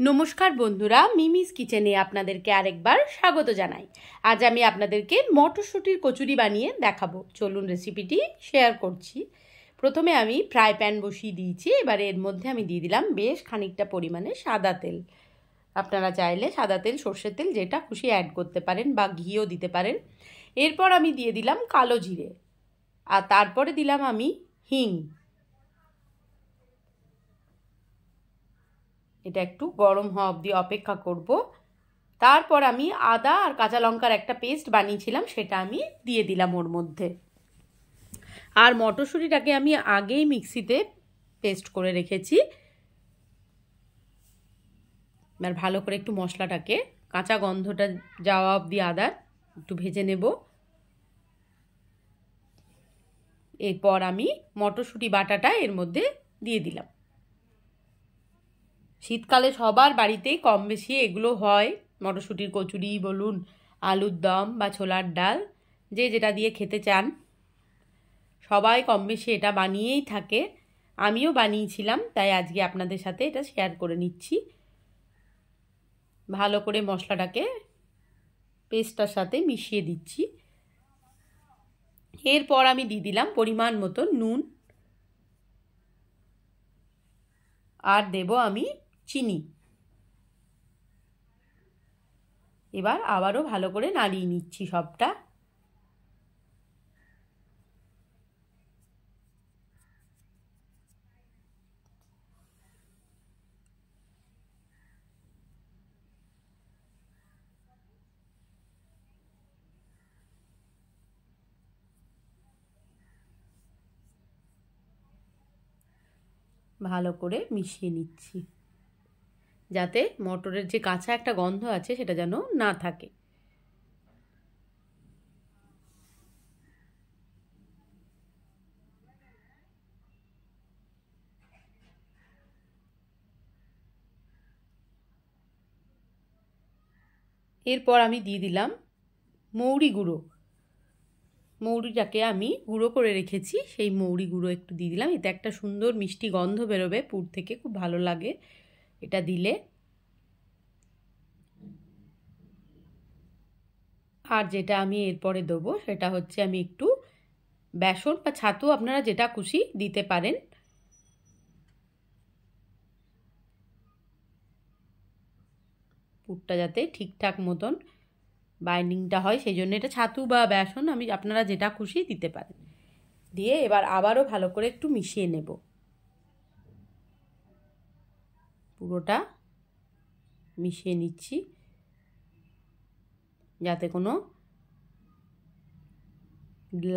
নমস্কার বন্ধুরা, মিমিস কিচেনে আপনাদেরকে আরেকবার স্বাগত জানাই। আজ আমি আপনাদেরকে মটরশুঁটির কচুরি বানিয়ে দেখাবো। চলুন রেসিপিটি শেয়ার করছি। প্রথমে আমি ফ্রাই প্যান বসিয়ে দিয়েছি। এবারে এর মধ্যে আমি দিয়ে দিলাম বেশ খানিকটা পরিমাণে সাদা তেল। আপনারা চাইলে সাদা তেল, সর্ষের তেল যেটা খুশি অ্যাড করতে পারেন বা ঘিও দিতে পারেন। এরপর আমি দিয়ে দিলাম কালো জিরে, আর তারপরে দিলাম আমি হিং। এটা একটু গরম হওয়া অবধি অপেক্ষা করব। তারপর আমি আদা আর কাঁচা লঙ্কার একটা পেস্ট বানিয়েছিলাম, সেটা আমি দিয়ে দিলাম ওর মধ্যে। আর মটরশুঁটিটাকে আমি আগেই মিক্সিতে পেস্ট করে রেখেছি। এবার ভালো করে একটু মশলাটাকে কাঁচা গন্ধটা যাওয়া অবধি আদার একটু ভেজে নেব। এরপর আমি মটরশুঁটি বাটাটা এর মধ্যে দিয়ে দিলাম। শীতকালে সবার বাড়িতেই কম বেশি এগুলো হয়, মটরশুঁটির কচুরি বলুন, আলুর দম বা ছোলার ডাল, যে যেটা দিয়ে খেতে চান সবাই কম বেশি এটা বানিয়েই থাকে। আমিও বানিয়েছিলাম, তাই আজকে আপনাদের সাথে এটা শেয়ার করে নিচ্ছি। ভালো করে মশলাটাকে পেস্টটার সাথে মিশিয়ে দিচ্ছি। এরপর আমি দিয়ে দিলাম পরিমাণ মতো নুন, আর দেব আমি চিনি। এবার আবারও ভালো করে নাড়িয়ে নিচ্ছি সবটা। ভালো করে মিশিয়ে নিচ্ছি, যাতে মটরের যে কাঁচা একটা গন্ধ আছে সেটা যেন না থাকে। এরপর আমি দিয়ে দিলাম মৌরি গুঁড়ো। মৌরিটাকে আমি গুঁড়ো করে রেখেছি, সেই মৌরি গুঁড়ো একটু দিয়ে দিলাম। এতে একটা সুন্দর মিষ্টি গন্ধ বেরোবে পুর থেকে, খুব ভালো লাগে এটা দিলে। আর যেটা আমি এরপরে দেবো সেটা হচ্ছে আমি একটু বেসন বা ছাতু, আপনারা যেটা খুশি দিতে পারেন। পুরটা যাতে ঠিকঠাক মতন বাইন্ডিংটা হয় সেই জন্য এটা ছাতু বা বেসন আমি আপনারা যেটা খুশি দিতে পারেন। দিয়ে এবার আবারও ভালো করে একটু মিশিয়ে নেব। পুরোটা মিশিয়ে নিচ্ছি যাতে কোনো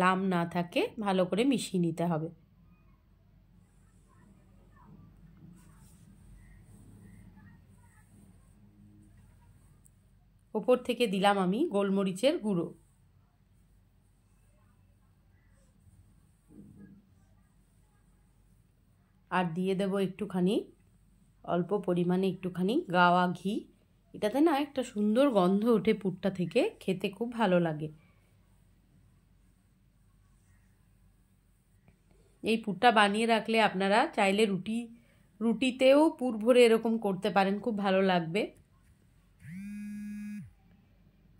লাম না থাকে, ভালো করে মিশিয়ে নিতে হবে। ওপর থেকে দিলাম আমি গোলমরিচের গুঁড়ো। আর দিয়ে দেব একটুখানি অল্প পরিমাণে একটুখানি গাওয়া ঘি। এটাতে না একটা সুন্দর গন্ধ ওঠে পুরটা থেকে, খেতে খুব ভালো লাগে। এই পুরটা বানিয়ে রাখলে আপনারা চাইলে রুটিতেও পুর ভরে এরকম করতে পারেন, খুব ভালো লাগবে।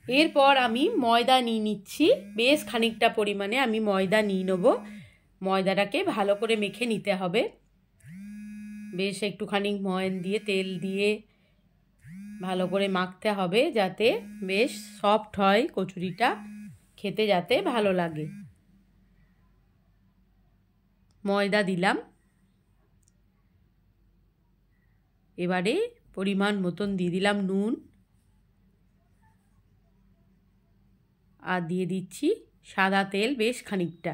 এরপর আমি ময়দা নিয়ে নিচ্ছি, বেশ খানিকটা পরিমাণে আমি ময়দা নিয়ে নেব। ময়দাটাকে ভালো করে মেখে নিতে হবে। বেশ একটুখানি ময়ান দিয়ে তেল দিয়ে ভালো করে মাখতে হবে, যাতে বেশ সফট হয় কচুরিটা, খেতে যাতে ভালো লাগে। ময়দা দিলাম। এবারে পরিমাণ মতন দিয়ে দিলাম নুন, আর দিয়ে দিচ্ছি সাদা তেল বেশ খানিকটা।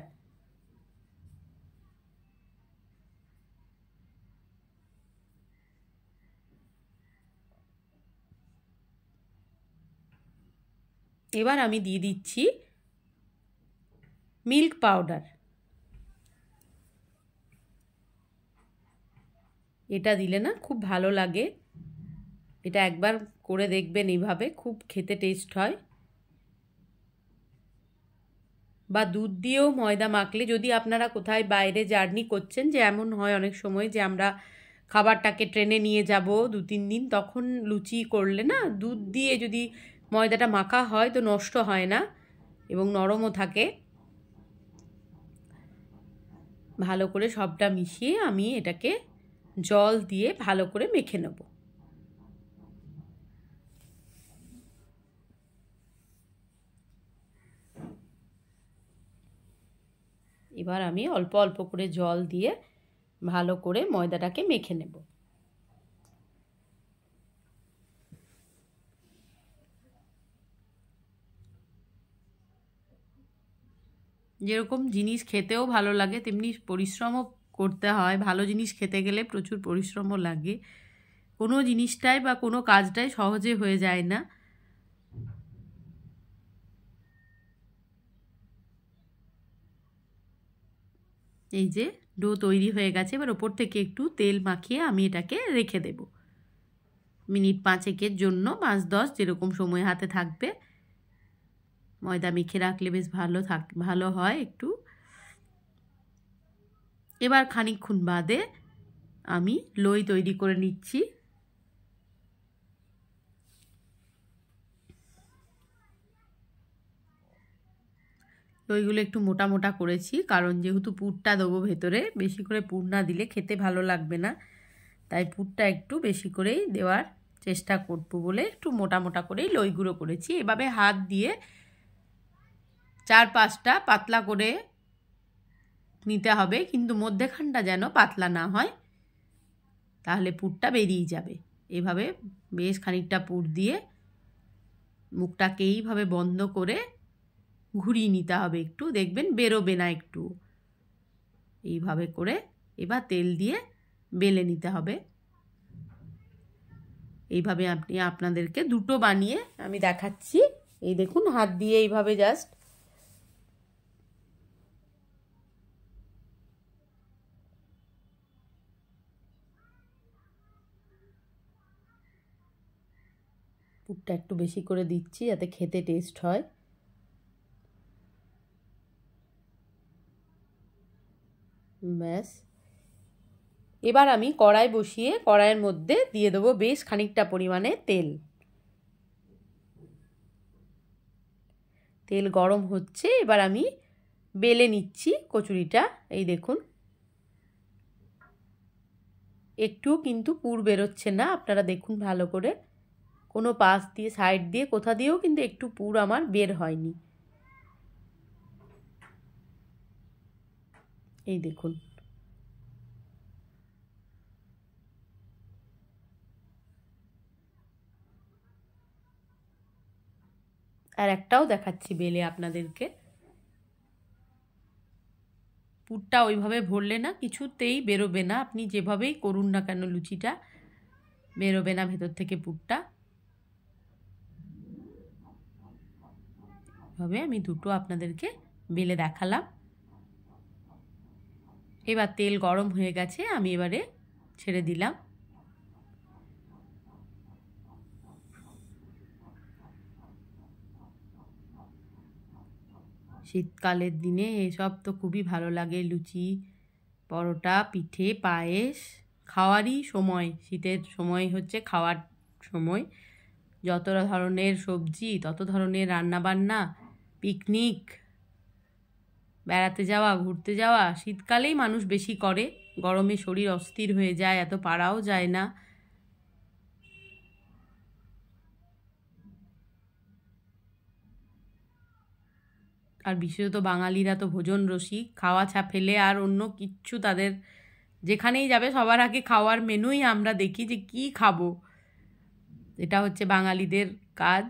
এবার আমি দিয়ে দিচ্ছি মিল্ক পাউডার। এটা দিলে না খুব ভালো লাগে, এটা একবার করে দেখবেন, এইভাবে খুব খেতে টেস্ট হয়। বা দুধ দিয়েও ময়দা মাখলে, যদি আপনারা কোথায় বাইরে জার্নি করছেন, যে এমন হয় অনেক সময় যে আমরা খাবারটাকে ট্রেনে নিয়ে যাব 2-3 দিন, তখন লুচি করলে না দুধ দিয়ে যদি ময়দাটা মাখা হয় তো নষ্ট হয় না এবং নরমও থাকে। ভালো করে সবটা মিশিয়ে আমি এটাকে জল দিয়ে ভালো করে মেখে নেব। এবার আমি অল্প অল্প করে জল দিয়ে ভালো করে ময়দাটাকে মেখে নেব। যেরকম জিনিস খেতেও ভালো লাগে তেমনি পরিশ্রমও করতে হয়। ভালো জিনিস খেতে গেলে প্রচুর পরিশ্রমও লাগে। কোনো জিনিসটাই বা কোনো কাজটাই সহজে হয়ে যায় না। এই যে ডো তৈরি হয়ে গেছে, এবার ওপর থেকে একটু তেল মাখিয়ে আমি এটাকে রেখে দেব মিনিট 5-1 জন্য, 5-10 যেরকম সময় হাতে থাকবে। ময়দা মেখে রাখলে বেশ ভালো হয় একটু। এবার খানিকক্ষণ বাদে আমি লই তৈরি করে নিচ্ছি। লইগুলো একটু মোটা মোটা করেছি, কারণ যেহেতু পুরটা দেবো ভেতরে, বেশি করে পুর না দিলে খেতে ভালো লাগবে না, তাই পুরটা একটু বেশি করেই দেওয়ার চেষ্টা করবো বলে একটু মোটা মোটা করেই লইগুলো করেছি। এভাবে হাত দিয়ে 4-5টা পাতলা করে নিতে হবে, কিন্তু মধ্যেখানটা যেন পাতলা না হয়, তাহলে পুরটা বেরিয়ে যাবে। এভাবে বেশ খানিকটা পুর দিয়ে মুখটাকে এইভাবে বন্ধ করে ঘুরিয়ে নিতে হবে, একটু দেখবেন বেরোবে না একটু। এইভাবে করে এবার তেল দিয়ে বেলে নিতে হবে। এইভাবে আপনি আপনাদেরকে দুটো বানিয়ে আমি দেখাচ্ছি। এই দেখুন, হাত দিয়ে এইভাবে জাস্ট পুরটা একটু বেশি করে দিচ্ছি যাতে খেতে টেস্ট হয়। ব্যাস, এবার আমি কড়াই বসিয়ে কড়াইয়ের মধ্যে দিয়ে দেবো বেশ খানিকটা পরিমাণে তেল। তেল গরম হচ্ছে, এবার আমি বেলে নিচ্ছি কচুরিটা। এই দেখুন, একটুও কিন্তু পুর বেরোচ্ছে না, আপনারা দেখুন ভালো করে। কোনো পাশ দিয়ে সাইড দিয়ে কোথা দিয়েও কিন্তু একটু পুর আমার বের হয়নি। এই দেখুন, আর একটাও দেখাচ্ছি বেলে আপনাদেরকে। পুরটা ওইভাবে ভরলে না কিছুতেই বেরোবে না, আপনি যেভাবেই করুন না কেন লুচিটা বেরোবে না ভেতর থেকে পুরটা। এভাবে আমি দুটো আপনাদেরকে বেলে দেখালাম। এবার তেল গরম হয়ে গেছে, আমি এবারে ছেড়ে দিলাম। শীতকালের দিনে এসব তো খুবই ভালো লাগে, লুচি, পরোটা, পিঠে, পায়েস খাওয়ারই সময়। শীতের সময় হচ্ছে খাওয়ার সময়। যত ধরনের সবজি, তত ধরনের রান্নাবান্না, পিকনিক, বেড়াতে যাওয়া, ঘুরতে যাওয়া শীতকালেই মানুষ বেশি করে। গরমে শরীর অস্থির হয়ে যায়, এত পারাও যায় না। আর বিশেষত বাঙালিরা তো ভোজন রসিক, খাওয়া ফেলে আর অন্য কিচ্ছু তাদের, যেখানেই যাবে সবার আগে খাওয়ার মেনুই আমরা দেখি যে কি খাবো। এটা হচ্ছে বাঙালিদের কাজ।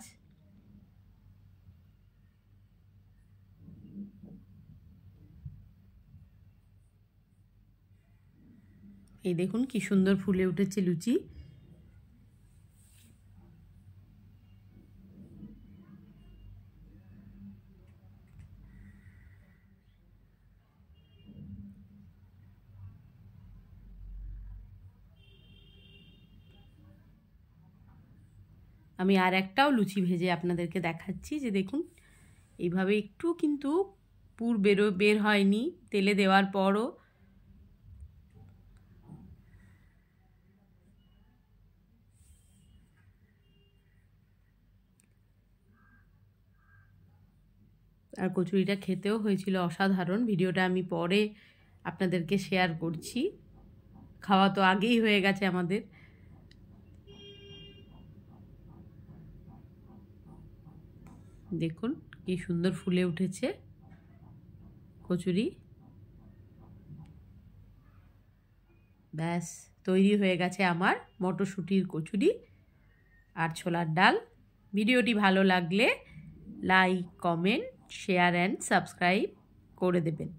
এই দেখুন কি সুন্দর ফুলে উঠেছে লুচি। আমি আর একটাও লুচি ভেজে আপনাদেরকে দেখাচ্ছি, যে দেখুন এইভাবে একটু কিন্তু পুর বের হয়নি তেলে দেওয়ার পরও। আর কচুরিটা খেতেও হয়েছিল অসাধারণ। ভিডিওটা আমি পরে আপনাদেরকে শেয়ার করছি। খাওয়া তো আগেই হয়ে গেছে আমাদের। দেখুন কি সুন্দর ফুলে উঠেছে কচুরি। ব্যাস তৈরি হয়ে গেছে আমার মটরশুঁটির কচুরি আর ছোলার ডাল। ভিডিওটি ভালো লাগলে like, comment, share and subscribe করে দেবেন।